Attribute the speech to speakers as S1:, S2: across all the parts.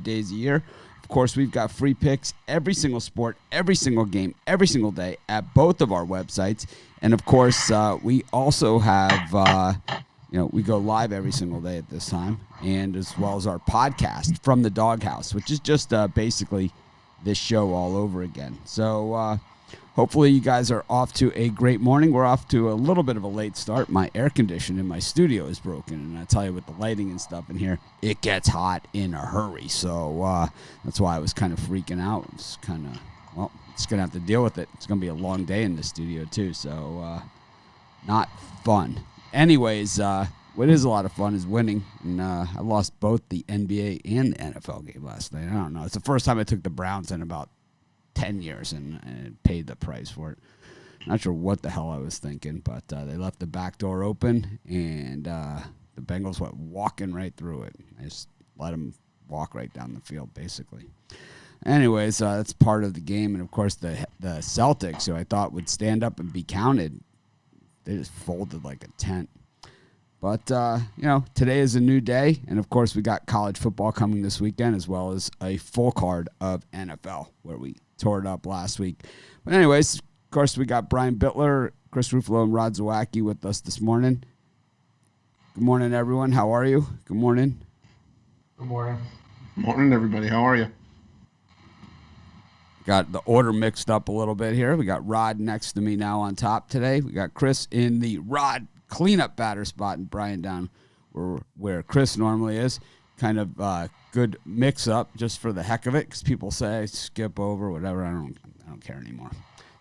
S1: days a year. Of course, we've got free picks every single sport, every single game, every single day at both of our websites. And of course, we also have, we go live every single day at this time, and as well as our podcast from the Doghouse, which is just basically this show all over again. So hopefully you guys are off to a great morning. We're off to a little bit of a late start. My air conditioner in my studio is broken, and I tell you, with the lighting and stuff in here, it gets hot in a hurry. So that's why I was kind of freaking out. It's kind of, well, it's going to have to deal with it. It's going to be a long day in the studio too, so not fun. Anyways, what is a lot of fun is winning, and I lost both the NBA and the NFL game last night. I don't know. It's the first time I took the Browns in about 10 years and paid the price for it. Not sure what the hell I was thinking, but they left the back door open, and the Bengals went walking right through it. I just let them walk right down the field, basically. Anyways, that's part of the game, and of course the Celtics, who I thought would stand up and be counted, they just folded like a tent. But, today is a new day, and of course we got college football coming this weekend, as well as a full card of NFL, where we tore it up last week. But anyways, of course, we got Brian Bittler, Chris Ruffalo, and Rod Zawacki with us this morning. Good morning, everyone. How are you? Good morning.
S2: Good morning.
S3: Morning, everybody. How are you?
S1: Got the order mixed up a little bit here. We got Rod next to me now on top today. We got Chris in the Rod cleanup batter spot, and Brian down where Chris normally is. Kind of good mix up just for the heck of it, because people say I skip over whatever. I don't care anymore,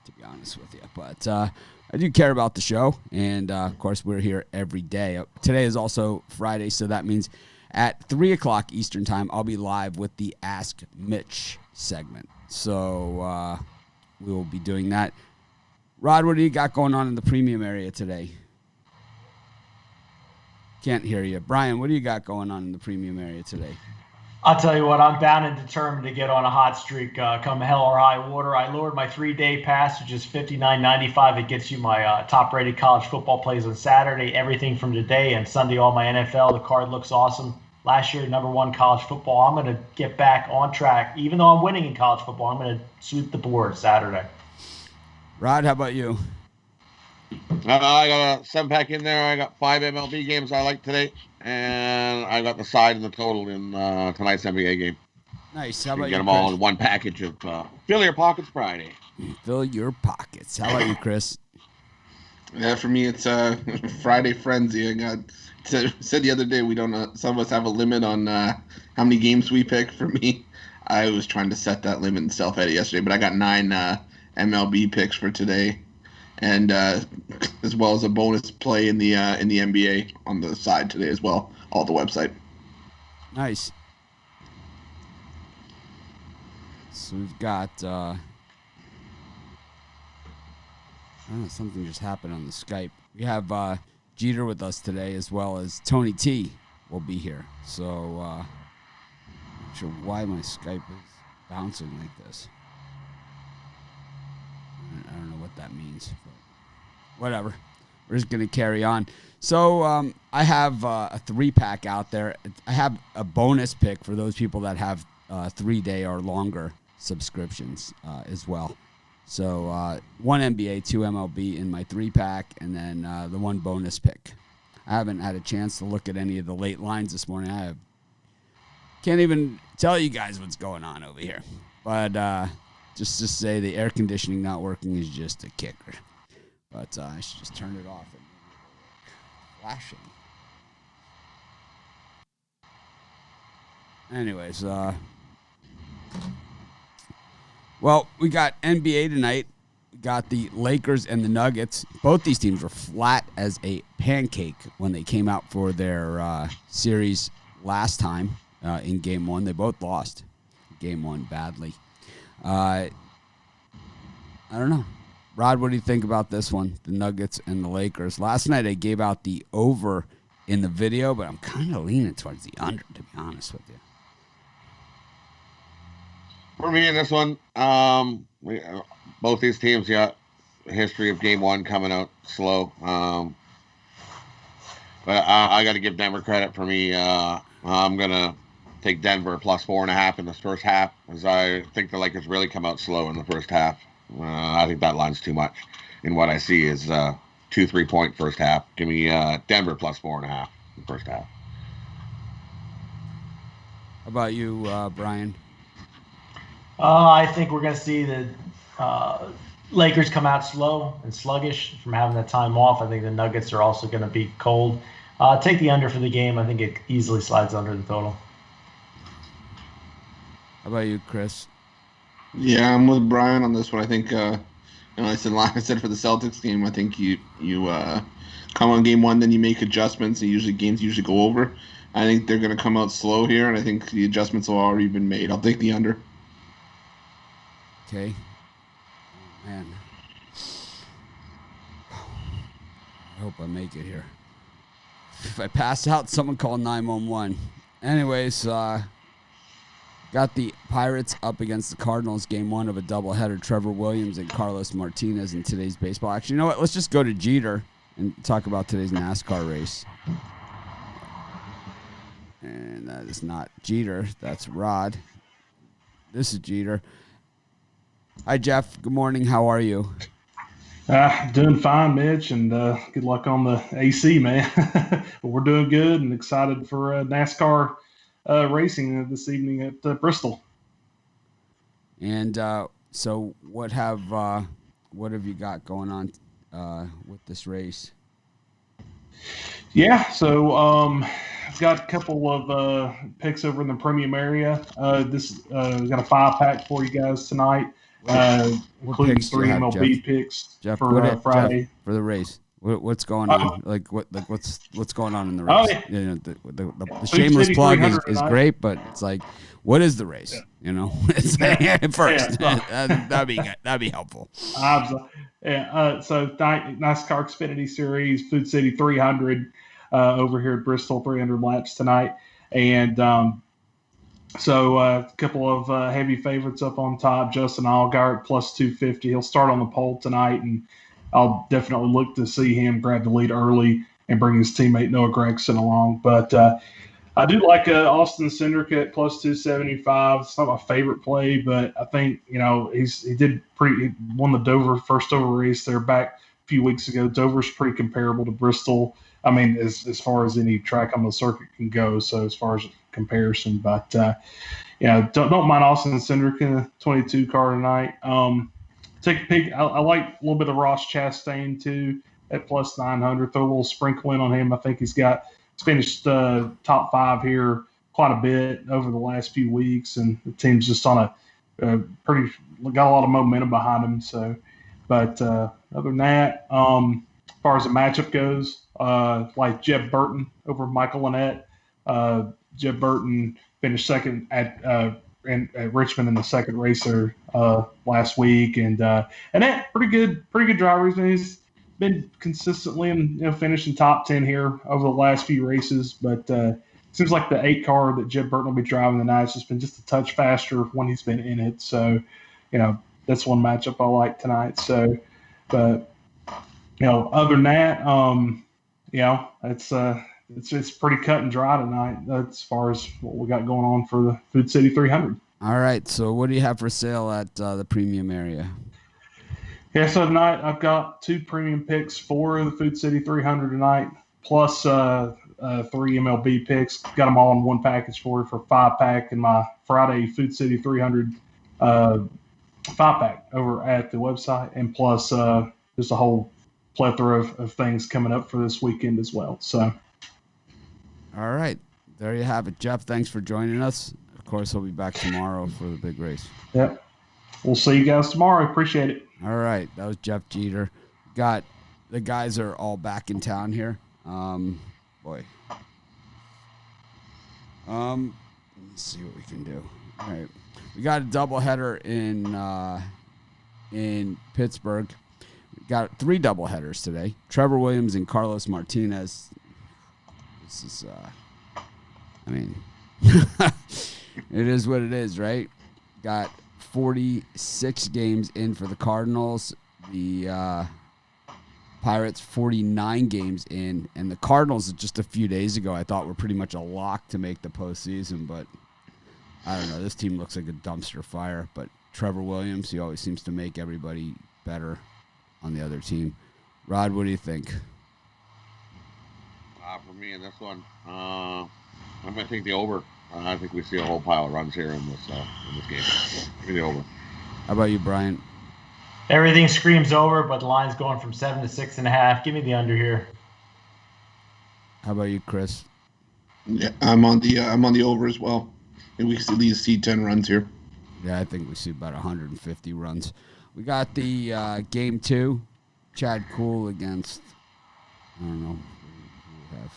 S1: to be honest with you. But I do care about the show, and of course we're here every day. Today is also Friday, so that means at 3 o'clock Eastern time I'll be live with the Ask Mitch segment. So we will be doing that. Rod, what do you got going on in the premium area today? Can't hear you. Brian, what do you got going on in the premium area today?
S2: I'll tell you what, I'm bound and determined to get on a hot streak come hell or high water. I lowered my 3-day pass, which is $59.95. It gets you my top-rated college football plays on Saturday, everything from today, and Sunday all my NFL. The card looks awesome. Last year, #1 college football. I'm going to get back on track. Even though I'm winning in college football, I'm going to sweep the board Saturday.
S1: Rod, how about you?
S4: I got a 7-pack in there. I got 5 MLB games I like today, and I got the side and the total in tonight's NBA game.
S1: Nice. How about you,
S4: get them
S1: Chris?
S4: all in one package of Fill Your Pockets Friday.
S1: Fill your pockets. How about you, Chris?
S3: Yeah, for me, it's Friday frenzy. I got said the other day we don't. Some of us have a limit on how many games we pick. For me, I was trying to set that limit in self-edit yesterday, but I got 9 MLB picks for today, and as well as a bonus play in the NBA on the side today as well. All the website.
S1: Nice. So we've got something just happened on the Skype. We have Jeter with us today, as well as Tony T will be here. So not sure why my Skype is bouncing like this. I don't know what that means, but whatever. We're just going to carry on. So I have a 3-pack out there. I have a bonus pick for those people that have 3-day or longer subscriptions as well. So 1 NBA, 2 MLB in my 3-pack, and then the 1 bonus pick. I haven't had a chance to look at any of the late lines this morning. Can't even tell you guys what's going on over here. But just to say the air conditioning not working is just a kicker. But I should just turn it off and flashing. Anyways, well, we got NBA tonight. We got the Lakers and the Nuggets. Both these teams were flat as a pancake when they came out for their series last time in Game 1. They both lost Game 1 badly. I don't know. Rod, what do you think about this one, the Nuggets and the Lakers? Last night I gave out the over in the video, but I'm kind of leaning towards the under, to be honest with you.
S4: For me in this one, both these teams got a history of Game 1 coming out slow. But I got to give Denver credit. For me, I'm going to take Denver plus 4.5 in this first half, as I think the Lakers really come out slow in the first half. I think that line's too much. And what I see is 2 3-point first half. Give me Denver plus 4.5 in the first half.
S1: How about you, Brian?
S2: I think we're going to see the Lakers come out slow and sluggish from having that time off. I think the Nuggets are also going to be cold. Take the under for the game. I think it easily slides under the total.
S1: How about you, Chris?
S3: Yeah, I'm with Brian on this one. I think, I said for the Celtics game, I think you come on game one, then you make adjustments, and games usually go over. I think they're going to come out slow here, and I think the adjustments have already been made. I'll take the under.
S1: Okay. Oh, man. I hope I make it here. If I pass out, someone call 911. Anyways, got the Pirates up against the Cardinals, game one of a doubleheader. Trevor Williams and Carlos Martinez in today's baseball action. You know what? Let's just go to Jeter and talk about today's NASCAR race. And that is not Jeter. That's Rod. This is Jeter. Hi, Jeff. Good morning. How are you?
S5: Doing fine, Mitch, and good luck on the AC, man. We're doing good and excited for NASCAR racing this evening at Bristol.
S1: And so, what have you got going on with this race?
S5: Yeah, so I've got a couple of picks over in the premium area. We've got a 5-pack for you guys tonight, including 3 MLB picks
S1: Jeff,
S5: for Friday.
S1: Jeff, for the race. What's going on? What's going on in the race?
S5: Oh, yeah.
S1: You know, the shameless plug is great, but it's like, what is the race? Yeah. You know, it's first. Yeah. That'd be helpful.
S5: So NASCAR Xfinity Series, Food City 300 over here at Bristol, 300 laps tonight, and a couple of heavy favorites up on top. Justin Allgaier plus 250. He'll start on the pole tonight, and I'll definitely look to see him grab the lead early and bring his teammate Noah Gragson along. But I do like Austin Cindric at plus 275. It's not my favorite play, but I think he won the first Dover race there back a few weeks ago. Dover's pretty comparable to Bristol. I mean, as far as any track on the circuit can go. So as far as comparison, but don't mind Austin Cindric in the 22 car tonight. Take a peek. I like a little bit of Ross Chastain too at plus 900. Throw a little sprinkle in on him. I think he's finished top 5 here quite a bit over the last few weeks, and the team's just on got a lot of momentum behind him. So, but other than that, as far as the matchup goes, like Jeb Burton over Michael Lynette. Jeb Burton finished second at Richmond in the second race there last week, and that pretty good driver. He's been consistently in finishing top 10 here over the last few races, but it seems like the 8 car that Jeb Burton will be driving tonight has just been just a touch faster when he's been in it. So, that's one matchup I like tonight. So, but other than that, it's pretty cut and dry tonight as far as what we got going on for the Food City 300.
S1: All right. So what do you have for sale at the premium area?
S5: Yeah, so tonight I've got 2 premium picks for the Food City 300 tonight, plus 3 MLB picks. Got them all in one package for 5-pack in my Friday Food City 300 5-pack over at the website, and plus just a whole plethora of things coming up for this weekend as well. So.
S1: All right. There you have it, Jeff. Thanks for joining us. Of course, we'll be back tomorrow for the big race.
S5: Yep. We'll see you guys tomorrow. Appreciate it.
S1: All right. That was Jeff Jeter. The guys are all back in town here. Boy. Let's see what we can do. All right. We got a doubleheader in Pittsburgh. We got 3 doubleheaders today. Trevor Williams and Carlos Martinez. This is, it is what it is, right? Got 46 games in for the Cardinals. The Pirates 49 games in, and the Cardinals just a few days ago I thought were pretty much a lock to make the postseason, but I don't know. This team looks like a dumpster fire, but Trevor Williams, he always seems to make everybody better on the other team. Rod, what do you think?
S4: For me in this one, I'm going to take the over. I think we see a whole pile of runs here in this game. Give me the over.
S1: How about you, Brian?
S2: Everything screams over, but the line's going from 7 to 6.5. Give me the under here.
S1: How about you, Chris?
S3: Yeah, I'm on the over as well. And we can at least see 10 runs here.
S1: Yeah, I think we see about 150 runs. We got the game 2, Chad Kuhl against, I don't know, who we have.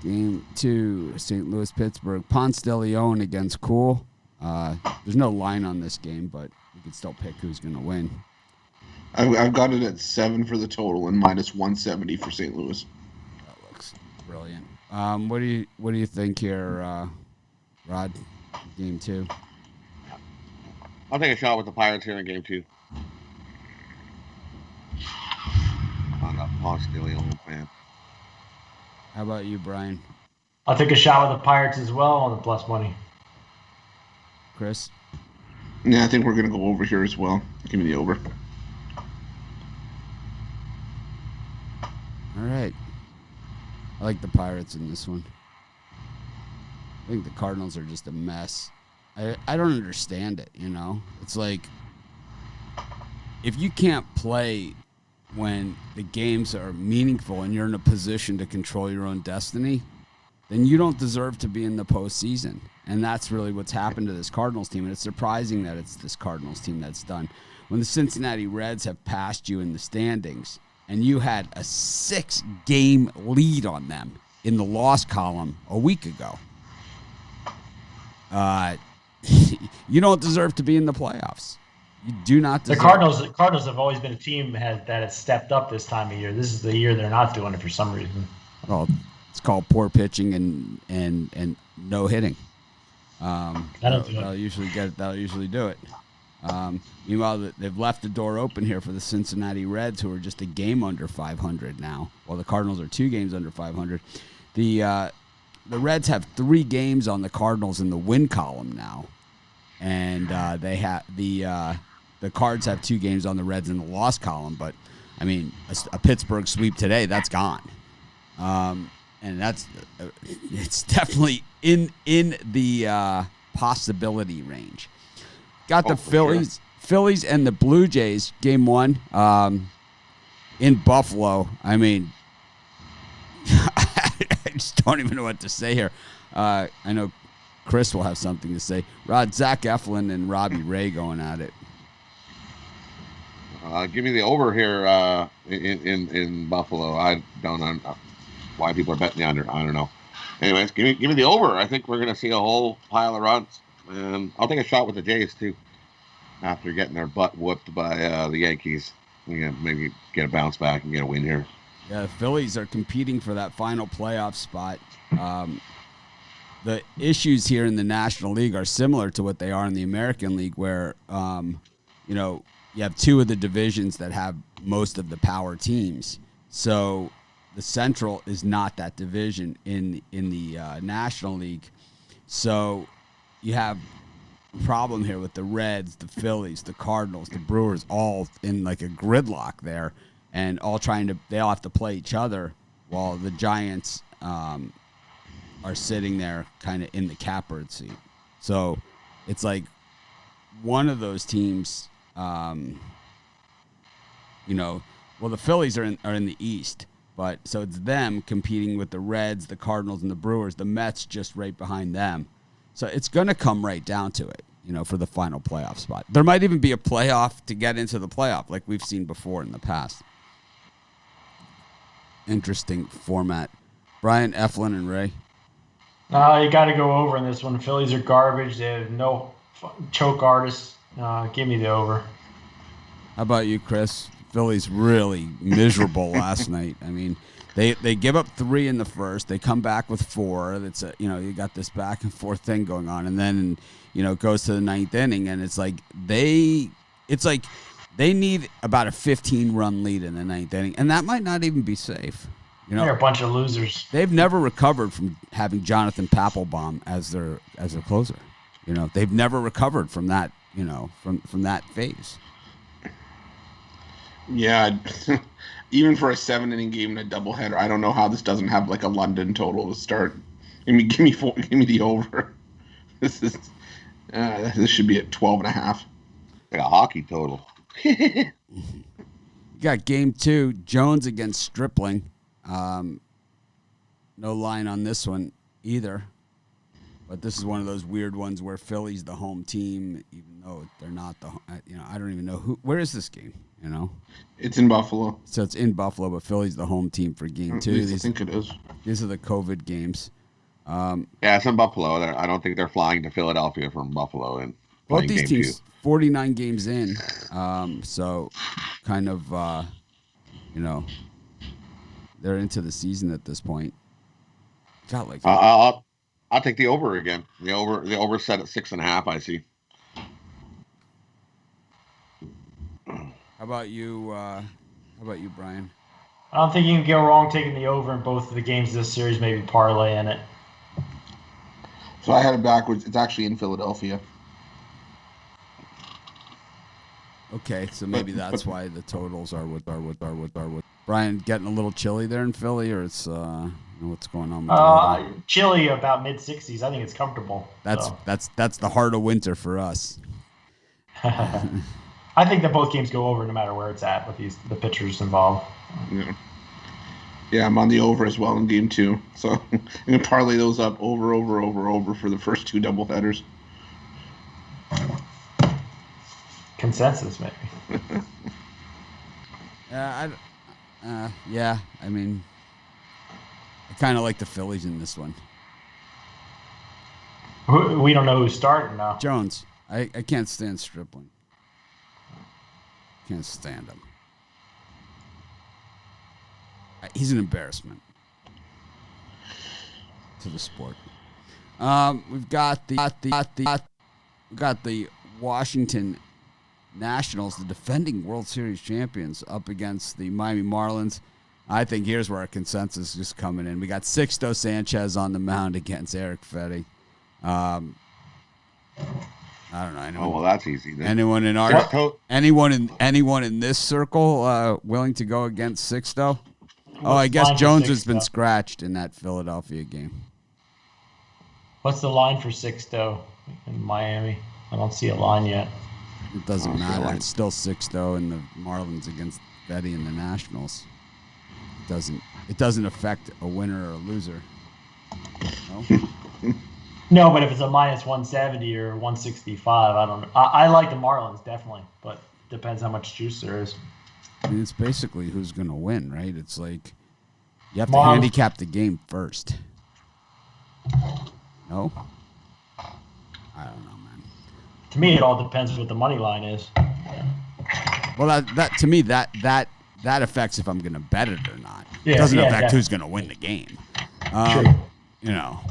S1: Game 2, St. Louis, Pittsburgh. Ponce de Leon against Kuhl. There's no line on this game, but we can still pick who's going to win.
S3: I've got it at 7 for the total and minus 170 for St. Louis.
S1: That looks brilliant. What do you think here, Rod? Game 2.
S4: I'll take a shot with the Pirates here in game 2. I'm not Ponce de Leon fan.
S1: How about you, Brian?
S2: I'll take a shot with the Pirates as well on the plus money.
S1: Chris?
S3: Yeah, I think we're going to go over here as well. Give me the over.
S1: All right. I like the Pirates in this one. I think the Cardinals are just a mess. I don't understand it, you know? It's like, if you can't play when the games are meaningful and you're in a position to control your own destiny, then you don't deserve to be in the postseason. And that's really what's happened to this Cardinals team. And it's surprising that it's this Cardinals team that's done. When the Cincinnati Reds have passed you in the standings and you had a 6-game lead on them in the loss column a week ago, you don't deserve to be in the playoffs. You do not deserve.
S2: The Cardinals have always been a team that has stepped up this time of year. This is the year they're not doing it for some reason.
S1: Well, it's called poor pitching and no hitting. They'll usually get it. They'll usually do it. Meanwhile, they've left the door open here for the Cincinnati Reds, who are just a game under 500 now, while the Cardinals are 2 games under 500. The Reds have 3 games on the Cardinals in the win column now, and they have the Cards have 2 games on the Reds in the loss column. But I mean, a Pittsburgh sweep today, that's gone, and it's definitely in the possibility range. Got the Phillies and the Blue Jays game 1 in Buffalo. I mean, I just don't even know what to say here. I know Chris will have something to say. Rod, Zach Eflin and Robbie Ray going at it.
S4: Give me the over here in Buffalo. I don't know why people are betting the under. I don't know. Anyways, give me the over. I think we're going to see a whole pile of runs. And I'll take a shot with the Jays, too, after getting their butt whooped by the Yankees. Maybe get a bounce back and get a win here.
S1: Yeah, the Phillies are competing for that final playoff spot. The issues here in the National League are similar to what they are in the American League, where you have 2 of the divisions that have most of the power teams. So the Central is not that division in the National League. So you have a problem here with the Reds, the Phillies, the Cardinals, the Brewers, all in like a gridlock there, and they all have to play each other, while the Giants are sitting there kind of in the catbird seat. So it's like one of those teams, the Phillies are in the East, but so it's them competing with the Reds, the Cardinals, and the Brewers. The Mets just right behind them. So it's going to come right down to it, for the final playoff spot. There might even be a playoff to get into the playoff, like we've seen before in the past. Interesting format. Brian, Eflin, and Ray.
S2: You got to go over in this one. The Phillies are garbage. They have no choke artists. Give me the over.
S1: How about you, Chris? Phillies really miserable last night. I mean, they give up 3 in the first. They come back with 4. That's you got this back and forth thing going on, and then it goes to the 9th inning, and it's like they need about a 15-run lead in the 9th inning, and that might not even be safe. You know,
S2: They're a bunch of losers.
S1: they've never recovered from having Jonathan Papelbon as their closer. You know, they've never recovered from that. You know, from that phase.
S3: Yeah, even for a 7-inning game and a doubleheader, I don't know how this doesn't have like a London total to start. Give me the over. This should be at 12.5.
S4: Like a hockey total.
S1: You got game 2, Jones against Stripling. No line on this one either. But this is one of those weird ones where Philly's the home team, even though they're not the. You know, I don't even know where is this game. You know,
S3: It's in Buffalo.
S1: so it's in Buffalo, but Philly's the home team for game 2.
S3: At least I think it is.
S1: These are the COVID games.
S4: Yeah, it's in Buffalo. I don't think they're flying to Philadelphia from Buffalo and
S1: Both
S4: playing
S1: these
S4: game
S1: teams,
S4: 2.
S1: 49 games in, so kind of, you know, they're into the season at this point. Got like
S4: I'll take the over again. The over set at 6.5. I see.
S1: How about you? Brian?
S2: I don't think you can go wrong taking the over in both of the games this series. Maybe parlay in it.
S3: So I had it backwards. It's actually in Philadelphia.
S1: Okay, so maybe that's why the totals are what. Brian, getting a little chilly there in Philly, or it's what's going on with the weather?
S2: Chilly about mid-60s. I think it's comfortable.
S1: That's the heart of winter for us.
S2: I think that both games go over no matter where it's at with the pitchers involved.
S3: Yeah, I'm on the over as well in game 2. So I'm going to parlay those up over for the first 2 doubleheaders.
S2: Consensus, maybe.
S1: Yeah, I mean, I kind of like the Phillies in this one.
S2: We don't know who's starting now.
S1: Jones, I can't stand Stripling. Can't stand him. He's an embarrassment to the sport. We've got the Washington Nationals, the defending World Series champions, up against the Miami Marlins. I think here's where our consensus is coming in. We got Sixto Sanchez on the mound against Eric Fetty. I don't know.
S4: Oh, well, that's easy. Then.
S1: Anyone in this circle willing to go against Sixto? Oh, I guess Jones has been scratched in that Philadelphia game.
S2: What's the line for Sixto in Miami? I don't see a line yet.
S1: It doesn't matter. It's still Sixto and the Marlins against Betty and the Nationals. It doesn't affect a winner or a loser. No?
S2: No, but if it's a minus 170 or 165, I don't know. I like the Marlins, definitely, but it depends how much juice there is.
S1: I mean, it's basically who's going to win, right? It's like you have to handicap the game first. No? I don't know, man.
S2: To me, it all depends what the money line is.
S1: Well, that to me, that affects if I'm going to bet it or not.
S2: Yeah,
S1: it doesn't affect
S2: definitely.
S1: who's going to win the game.
S2: True.
S1: You know.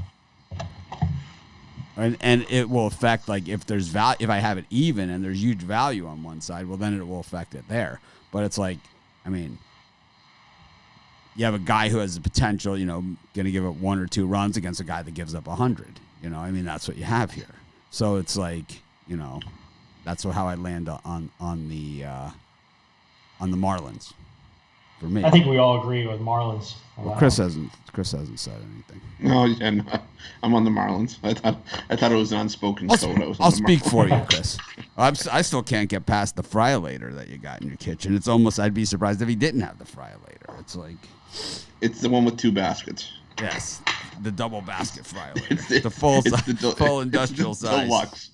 S1: And it will affect, like, if there's value, if I have it even and there's huge value on one side, well, then it will affect it there. But it's like, I mean, you have a guy who has the potential, you know, going to give up 1 or 2 runs against a guy that gives up 100. You know, I mean, that's what you have here. So it's like, you know, that's how I land on the Marlins. For me,
S2: I think we all agree with Marlins.
S1: Well, Chris hasn't said anything.
S3: No, and I'm on the Marlins. I thought it was an unspoken code.
S1: I'll speak for you, Chris. I still can't get past the fry-later that you got in your kitchen. It's almost, I'd be surprised if he didn't have the fry-later. It's like,
S3: it's the one with 2 baskets.
S1: Yes, the double basket fry-later, the full industrial size.
S3: Deluxe.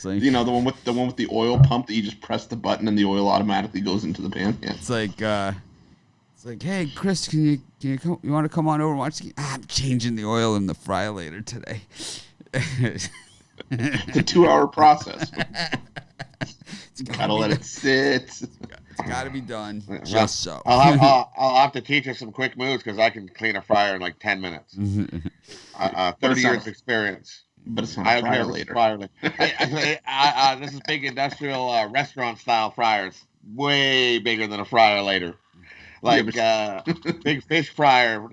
S1: Like,
S3: you know, the one with the oil pump that you just press the button and the oil automatically goes into the pan. Yeah.
S1: It's like, hey, Chris, you want to come on over and watch the game? I'm changing the oil in the fry-later today.
S3: It's a 2-hour process. Gotta let it sit.
S1: It's got to be done just so.
S4: I'll have to teach her some quick moves because I can clean a fryer in like 10 minutes. 30 years experience.
S3: But it's not a fryer-later.
S4: This is big industrial restaurant-style fryers. Way bigger than a fryer-later. Like big fish fryer.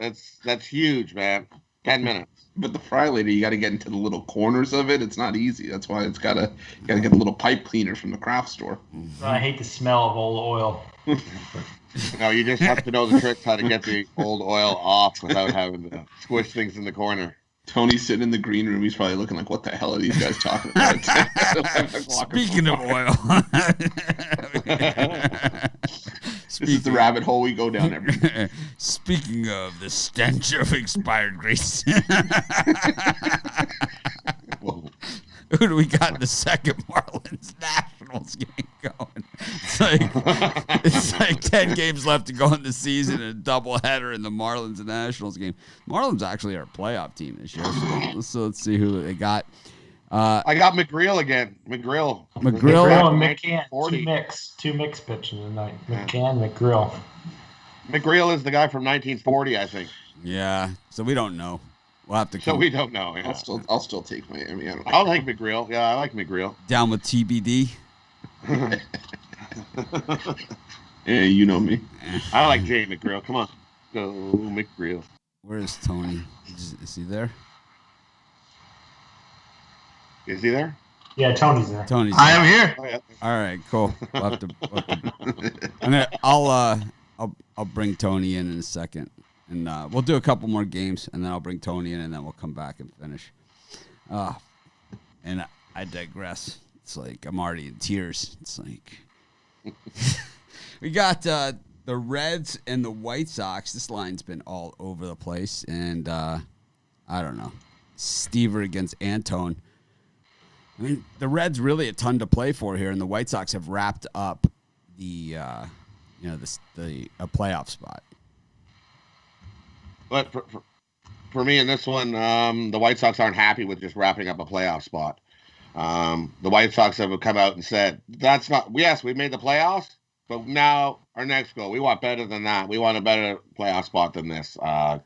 S4: That's huge, man. 10 minutes.
S3: But the fry later, you got to get into the little corners of it. It's not easy. That's why it's gotta get a little pipe cleaner from the craft store.
S2: I hate the smell of old oil.
S4: No, you just have to know the tricks how to get the old oil off without having to squish things in the corner.
S3: Tony's sitting in the green room. He's probably looking like, what the hell are these guys talking about?
S1: Speaking of oil.
S3: This is the rabbit hole we go down every day.
S1: Speaking of the stench of expired grease. Who do we got in the second Marlins Nationals game going? It's like 10 games left to go in the season and a doubleheader in the Marlins and Nationals game. Marlins actually are a playoff team this year. So let's see who they got.
S4: I got McGreal again. McGreal
S2: and McCann. Two mix pitching tonight. McCann, McGreal.
S4: McGreal is the guy from 1940, I think.
S1: Yeah. So we don't know. We'll have to.
S4: So we don't know. Yeah.
S3: I'll still take Miami.
S4: I like McGreal. Yeah, I like McGreal.
S1: Down with TBD.
S3: Yeah, you know me.
S4: I like Jay McGreal. Come on, go McGreal.
S1: Where is Tony? Is he there?
S4: Is he there?
S2: Yeah, Tony's there.
S6: I am here.
S4: Oh, yeah.
S1: All right, cool. I'll bring Tony in a second, and we'll do a couple more games, and then I'll bring Tony in, and then we'll come back and finish. And I digress. It's like I'm already in tears. It's like we got the Reds and the White Sox. This line's been all over the place, and I don't know. Stever against Antone. I mean, the Reds really a ton to play for here, and the White Sox have wrapped up the a playoff spot.
S4: But for me in this one, the White Sox aren't happy with just wrapping up a playoff spot. The White Sox have come out and said, that's not, yes, we made the playoffs, but now our next goal, we want better than that. We want a better playoff spot than this.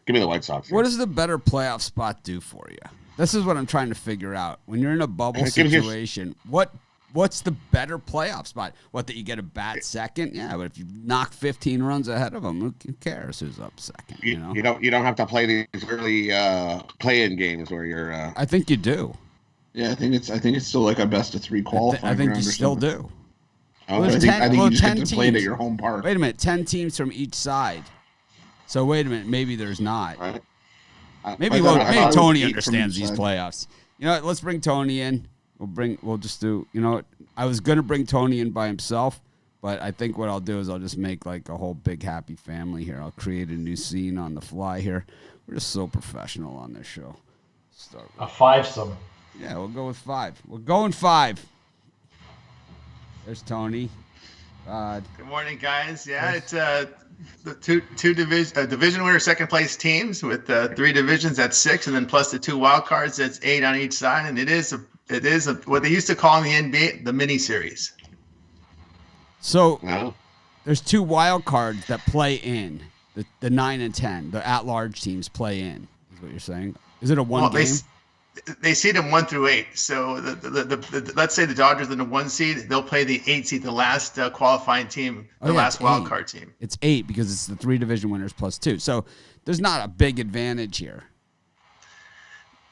S4: Give me the White Sox.
S1: What does the better playoff spot do for you? This is what I'm trying to figure out. When you're in a bubble situation, what's the better playoff spot? What, that you get a bat second? Yeah, but if you knock 15 runs ahead of them, who cares who's up second? You know,
S4: you don't have to play these early play-in games where you're.
S1: I think you do.
S3: Yeah, I think it's still like a best of three qualifying.
S1: I think you still do.
S3: Oh, I think you just get to play it at your home park.
S1: Wait a minute, 10 teams from each side. So wait a minute, maybe there's not.
S4: Right.
S1: Maybe Tony understands these playoffs. You know what? Let's bring Tony in. We'll just do. You know what? I was gonna bring Tony in by himself, but I think what I'll do is I'll just make like a whole big happy family here. I'll create a new scene on the fly here. We're just so professional on this show.
S2: Start with a fivesome.
S1: Yeah, we'll go with 5. We're going 5. There's Tony.
S6: Good morning, guys. Yeah, it's the two division winner, second place teams with 3 divisions. That's 6, and then plus the 2 wild cards. That's 8 on each side, and it is what they used to call in the NBA the mini series.
S1: So there's 2 wild cards that play in the 9 and 10. The at-large teams play in. Is what you're saying? Is it a one game?
S6: They seed them 1 through 8. So the let's say the Dodgers are the 1 seed, they'll play the 8 seed, the last qualifying team, last wild card team.
S1: It's 8 because it's the 3 division winners plus 2. So there's not a big advantage here.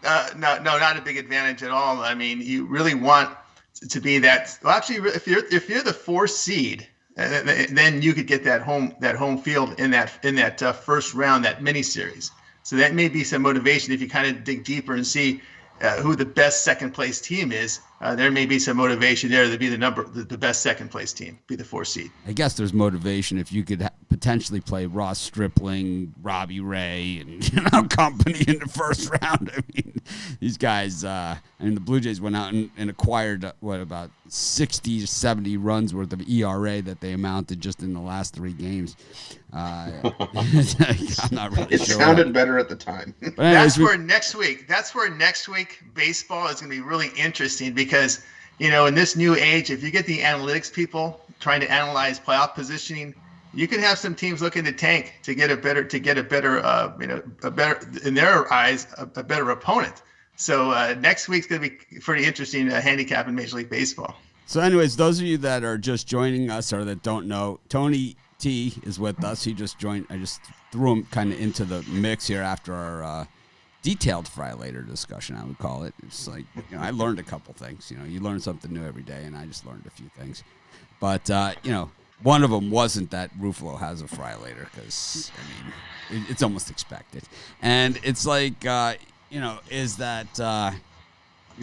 S6: No, not a big advantage at all. I mean, you really want to be that. Well, actually, if you're the 4th seed, then you could get that home field in that first round, that mini series. So that may be some motivation if you kind of dig deeper and see who the best second place team is. There may be some motivation there to be the best second place team, be the 4th seed.
S1: I guess there's motivation if you could potentially play Ross Stripling, Robbie Ray, and company in the first round. I mean, these guys. The Blue Jays went out and acquired about 60 to 70 runs worth of ERA that they amounted just in the last 3 games. I'm not really
S3: it
S1: sure.
S3: It sounded better at the time.
S6: That's where next week baseball is going to be really interesting because, in this new age, if you get the analytics people trying to analyze playoff positioning, you can have some teams looking to tank to get a better in their eyes, a better opponent. So next week's going to be pretty interesting handicap in Major League Baseball.
S1: So anyways, those of you that are just joining us or that don't know, Tony T is with us. He just joined. I just threw him kind of into the mix here after our detailed Fry Later discussion, I would call it. It's like, I learned a couple things. You learn something new every day, and I just learned a few things. But, one of them wasn't that Ruffalo has a Fry Later because, it's almost expected. And it's like, is that,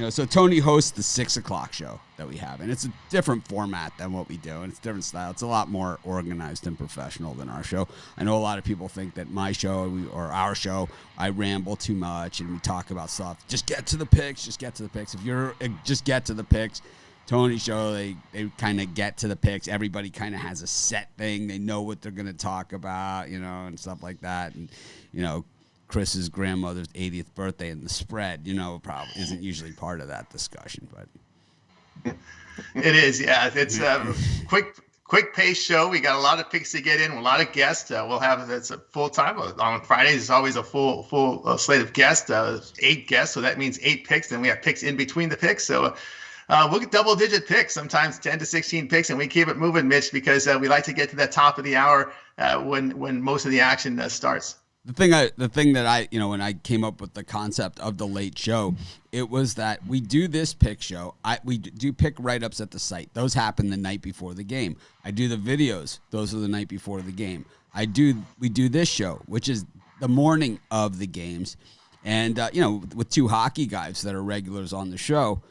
S1: so Tony hosts the 6 o'clock show that we have, and it's a different format than what we do, and it's a different style. It's a lot more organized and professional than our show. I know a lot of people think that my show or our show, I ramble too much and we talk about stuff. Just get to the picks. If you're just get to the picks, Tony's show, they kind of get to the picks. Everybody kind of has a set thing. They know what they're going to talk about, and stuff like that. And, Chris's grandmother's 80th birthday and the spread, probably isn't usually part of that discussion, but
S6: it is. Yeah. It's a quick pace show. We got a lot of picks to get in, a lot of guests. We'll have, it's a full time on Fridays. It's always a full slate of guests, 8 guests. So that means 8 picks. Then we have picks in between the picks. So we'll get double-digit picks, sometimes 10 to 16 picks, and we keep it moving, Mitch, because we like to get to the top of the hour when most of the action starts.
S1: The thing that I, when I came up with the concept of the late show, it was that we do this pick show. We do pick write-ups at the site. Those happen the night before the game. I do the videos. Those are the night before the game. We do this show, which is the morning of the games. And, with 2 hockey guys that are regulars on the show,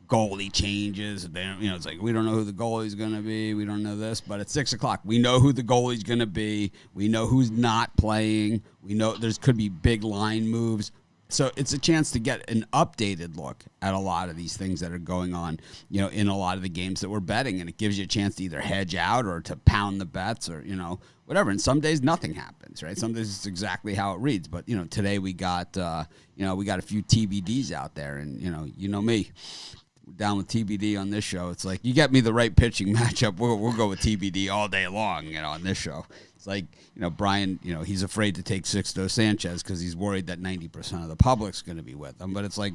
S1: goalie changes. It's like, we don't know who the goalie's going to be. We don't know this. But at 6 o'clock, we know who the goalie's going to be. We know who's not playing. We know could be big line moves. So it's a chance to get an updated look at a lot of these things that are going on, in a lot of the games that we're betting. And it gives you a chance to either hedge out or to pound the bets or, whatever. And some days nothing happens, right? Some days it's exactly how it reads. But, today we got, we got a few TBDs out there. And, me. Down with TBD on this show. It's like, you get me the right pitching matchup, we'll go with TBD all day long, on this show. It's like, Brian, he's afraid to take Sixto Sanchez because he's worried that 90% of the public's going to be with him. But it's like,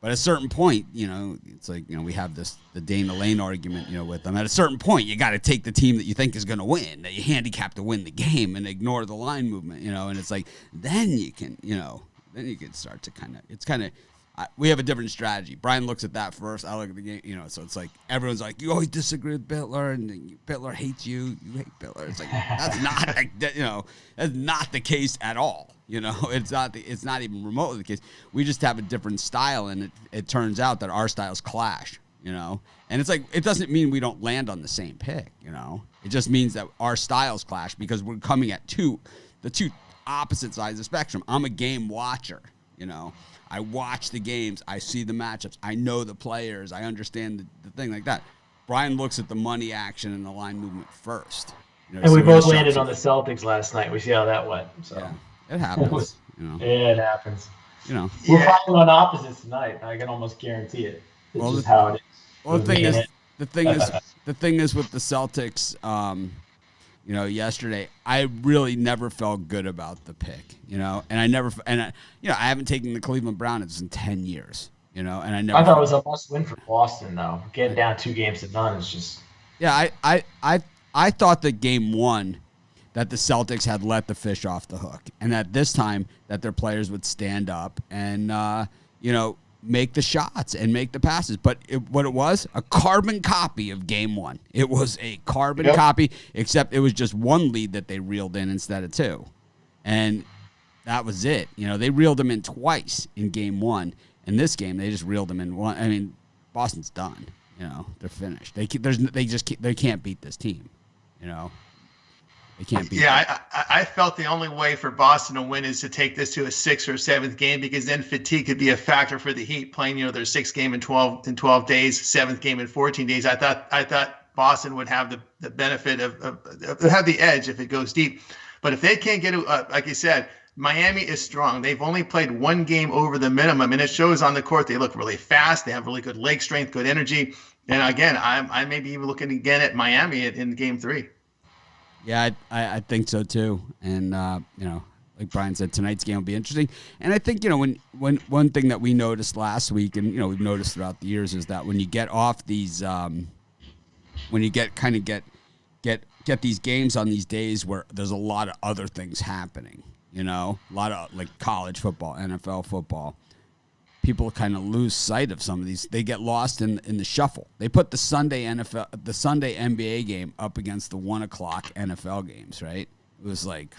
S1: at a certain point, it's like, we have the Dana Lane argument, with them. At a certain point, you got to take the team that you think is going to win, that you handicap to win the game and ignore the line movement, and it's like, then you can start to we have a different strategy. Brian looks at that first. I look at the game, so it's like everyone's like, you always disagree with Bitler, and Bitler hates you. You hate Bitler. It's like, that's not, that's not the case at all. It's not even remotely the case. We just have a different style, and it turns out that our styles clash. And it's like, it doesn't mean we don't land on the same pick. It just means that our styles clash because we're coming at the two opposite sides of the spectrum. I'm a game watcher. I watch the games. I see the matchups. I know the players. I understand the thing like that. Brian looks at the money action and the line movement first.
S2: And we both landed on the Celtics last night. We see how that went. So
S1: yeah, it happens.
S2: Yeah, it happens. We're following on opposites tonight. I can almost guarantee it. It's just how it is.
S1: Well, the thing is with the Celtics. Yesterday, I really never felt good about the pick, and I haven't taken the Cleveland Browns in 10 years, and I
S2: thought it was a must win for Boston, though. Getting down 2-0 is just.
S1: Yeah, I thought that game 1 that the Celtics had let the fish off the hook, and that this time that their players would stand up and, make the shots and make the passes. But what it was, a carbon copy of game 1. It was a carbon copy, except it was just 1 lead that they reeled in instead of 2. And that was it. They reeled them in twice in game 1. In this game, they just reeled them in 1. I mean, Boston's done. They're finished. They can't beat this team. They can't beat.
S6: Yeah, I felt the only way for Boston to win is to take this to a 6th or 7th game, because then fatigue could be a factor for the Heat playing, their 6th game in 12 days, 7th game in 14 days. I thought Boston would have the benefit of have the edge if it goes deep. But if they can't get like you said, Miami is strong. They've only played 1 game over the minimum, and it shows on the court. They look really fast. They have really good leg strength, good energy. And again, I may be even looking again at Miami in game 3.
S1: Yeah, I think so too. And like Brian said, tonight's game will be interesting. And I think when one thing that we noticed last week, and we've noticed throughout the years, is that when you get off these, when you get get these games on these days where there's a lot of other things happening, a lot of like college football, NFL football. People kind of lose sight of some of these. They get lost in the shuffle. They put the Sunday NBA game up against the 1 o'clock NFL games, right? It was like,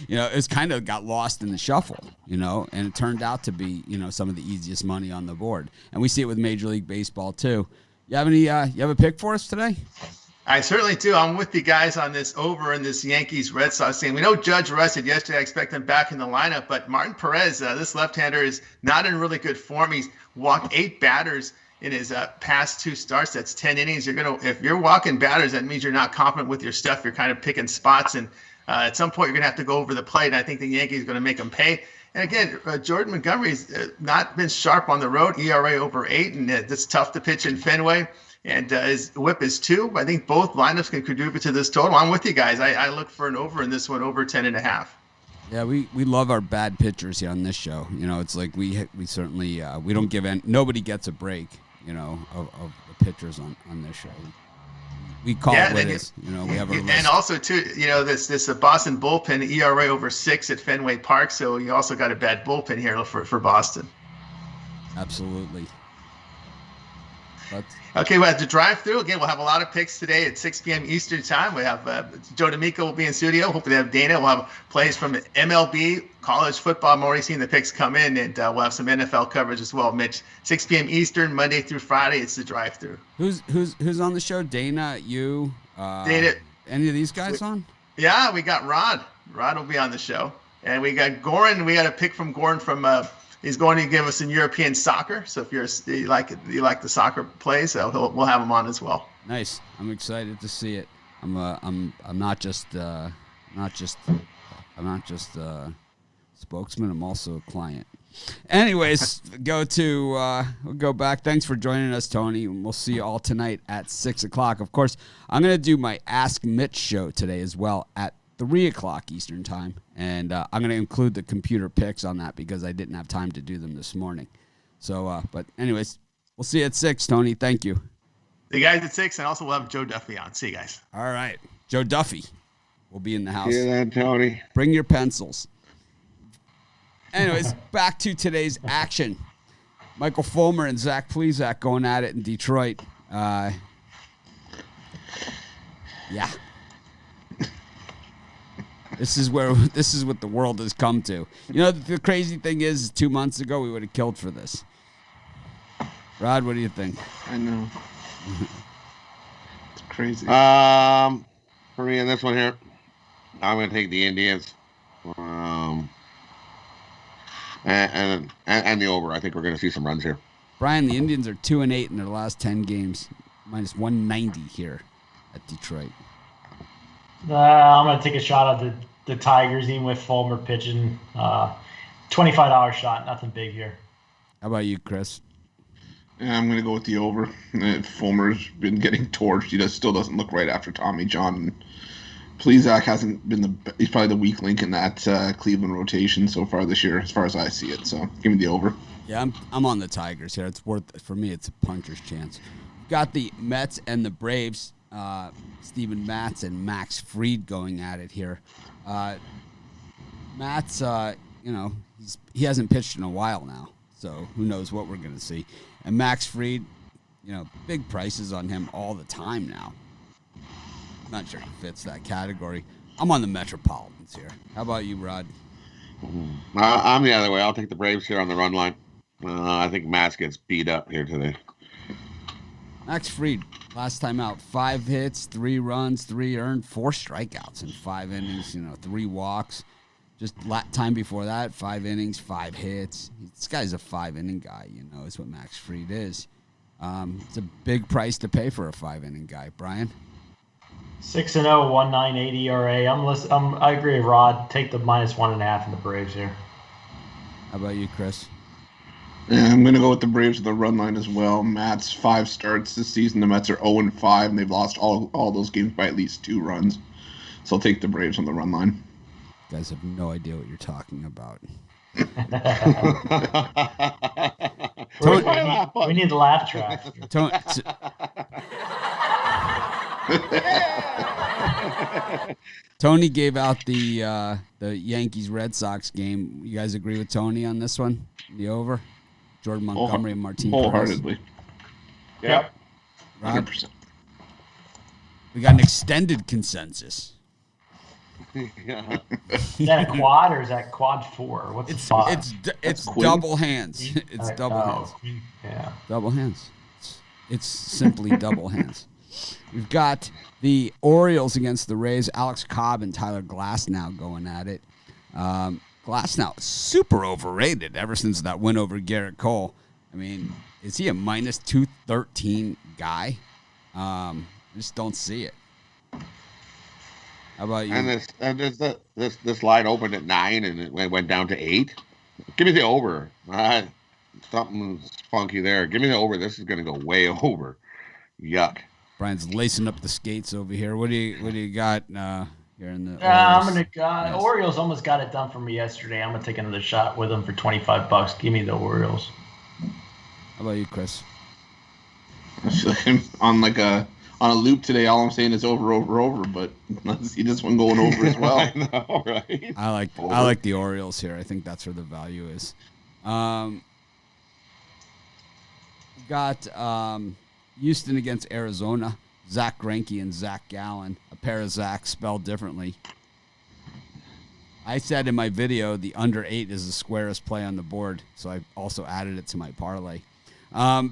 S1: it's kind of got lost in the shuffle, and it turned out to be, some of the easiest money on the board. And we see it with Major League Baseball too. You have a pick for us today?
S6: I certainly do. I'm with you guys on this over in this Yankees-Red Sox game. We know Judge rested yesterday. I expect him back in the lineup, but Martin Perez, this left-hander, is not in really good form. He's walked 8 batters in his past 2 starts. That's 10 innings. If you're walking batters, that means you're not confident with your stuff. You're kind of picking spots, and at some point you're going to have to go over the plate. And I think the Yankees are going to make him pay. And again, Jordan Montgomery's not been sharp on the road. ERA over 8, and it's tough to pitch in Fenway. And his whip is 2. I think both lineups can contribute to this total. I'm with you guys. I look for an over in this one, over 10.5.
S1: Yeah, we love our bad pitchers here on this show. It's like we certainly we don't give nobody gets a break. Of the pitchers on this show. We call it what it is. We have our list.
S6: And also too, this Boston bullpen ERA over 6 at Fenway Park. So you also got a bad bullpen here for Boston.
S1: Absolutely.
S6: Okay, we have the drive-through. Again, we'll have a lot of picks today at 6 p.m. Eastern time. We have Joe D'Amico will be in studio. Hopefully, we have Dana. We'll have plays from MLB, college football. I'm already seeing the picks come in, and we'll have some NFL coverage as well. Mitch, 6 p.m. Eastern, Monday through Friday. It's the drive-through.
S1: Who's on the show? Dana, you,
S6: Dana.
S1: Any of these guys on?
S6: Yeah, we got Rod. Rod will be on the show, and we got Goran. We got a pick from Goran from. He's going to give us some European soccer. So if you like the soccer plays, we'll have him on as well.
S1: Nice. I'm excited to see it. I'm not just spokesman. I'm also a client. Anyways, we'll go back. Thanks for joining us, Tony. And we'll see you all tonight at 6 o'clock. Of course, I'm going to do my Ask Mitch show today as well at 3 o'clock Eastern time. And I'm going to include the computer picks on that because I didn't have time to do them this morning. So, but anyways, we'll see you at 6, Tony. Thank you.
S6: The guys at 6, and also we'll have Joe Duffy on. See you guys.
S1: All right. Joe Duffy will be in the house.
S4: Hear that, Tony?
S1: Bring your pencils. Anyways, back to today's action. Michael Fulmer and Zach Plesac going at it in Detroit. Yeah. This is what the world has come to. The crazy thing is 2 months ago we would have killed for this. Rod, what do you think?
S3: I know. It's crazy.
S4: For me in this one here, I'm going to take the Indians. And the over. I think we're going to see some runs here.
S1: Brian, the Indians are 2-8 in their last 10 games, minus 190 here at Detroit.
S2: I'm going to take a shot at the Tigers, even with Fulmer pitching. $25 shot, nothing big here.
S1: How about you, Chris?
S3: Yeah, I'm going to go with the over. Fulmer's been getting torched. He still doesn't look right after Tommy John. Plesac hasn't been he's probably the weak link in that Cleveland rotation so far this year, as far as I see it. So give me the over.
S1: Yeah, I'm on the Tigers here. For me, it's a puncher's chance. We've got the Mets and the Braves. Steven Matz and Max Fried going at it here. Matz, he hasn't pitched in a while now, so who knows what we're going to see. And Max Fried, big prices on him all the time now. Not sure he fits that category. I'm on the Metropolitans here. How about you, Rod?
S4: I'm the other way. I'll take the Braves here on the run line. I think Matz gets beat up here today.
S1: Max Fried, last time out, 5 hits, 3 runs, 3 earned, 4 strikeouts in 5 innings, 3 walks. Just time before that, 5 innings, 5 hits. This guy's a 5-inning guy, is what Max Fried is. It's a big price to pay for a 5-inning guy. Brian?
S2: 6-0, 1.98 ERA. I agree with Rod. Take the minus 1.5 in the Braves here.
S1: How about you, Chris?
S3: Yeah, I'm going to go with the Braves with the run line as well. Matt's 5 starts this season. The Mets are 0-5, and they've lost all those games by at least 2 runs. So I'll take the Braves on the run line.
S1: You guys have no idea what you're talking about.
S2: We need the laugh track.
S1: Tony gave out the Yankees Red Sox game. You guys agree with Tony on this one? The over? Jordan Montgomery and Martin Perez.
S3: Wholeheartedly.
S6: Yep.
S1: Rod,
S3: 100%.
S1: we got an extended consensus.
S4: Yeah.
S2: Is that a quad or is that quad 4? What's the spot?
S1: It's
S3: Quinn.
S1: double hands. It's double hands.
S2: Yeah.
S1: Double hands. It's simply double hands. We've got the Orioles against the Rays. Alex Cobb and Tyler Glasnow going at it. Glasnow super overrated ever since that win over Garrett Cole. I mean, is he a minus 213 guy? I just don't see it. How about you?
S4: And this line opened at 9 and it went down to 8. Give me the over. Something's funky there. Give me the over. This is going to go way over. Yuck.
S1: Brian's lacing up the skates over here. What do you got here in the?
S2: I'm
S1: Orioles?
S2: gonna. Orioles almost got it done for me yesterday. I'm gonna take another shot with them for $25. Give me the Orioles.
S1: How about you, Chris?
S3: I feel like I'm on a loop today. All I'm saying is over, but let's see this one going over as well.
S4: I know, right?
S1: I like the Orioles here. I think that's where the value is. Got Houston against Arizona. Zach Greinke and Zach Gallen, a pair of Zachs spelled differently. I said in my video the under 8 is the squarest play on the board, so I also added it to my parlay. I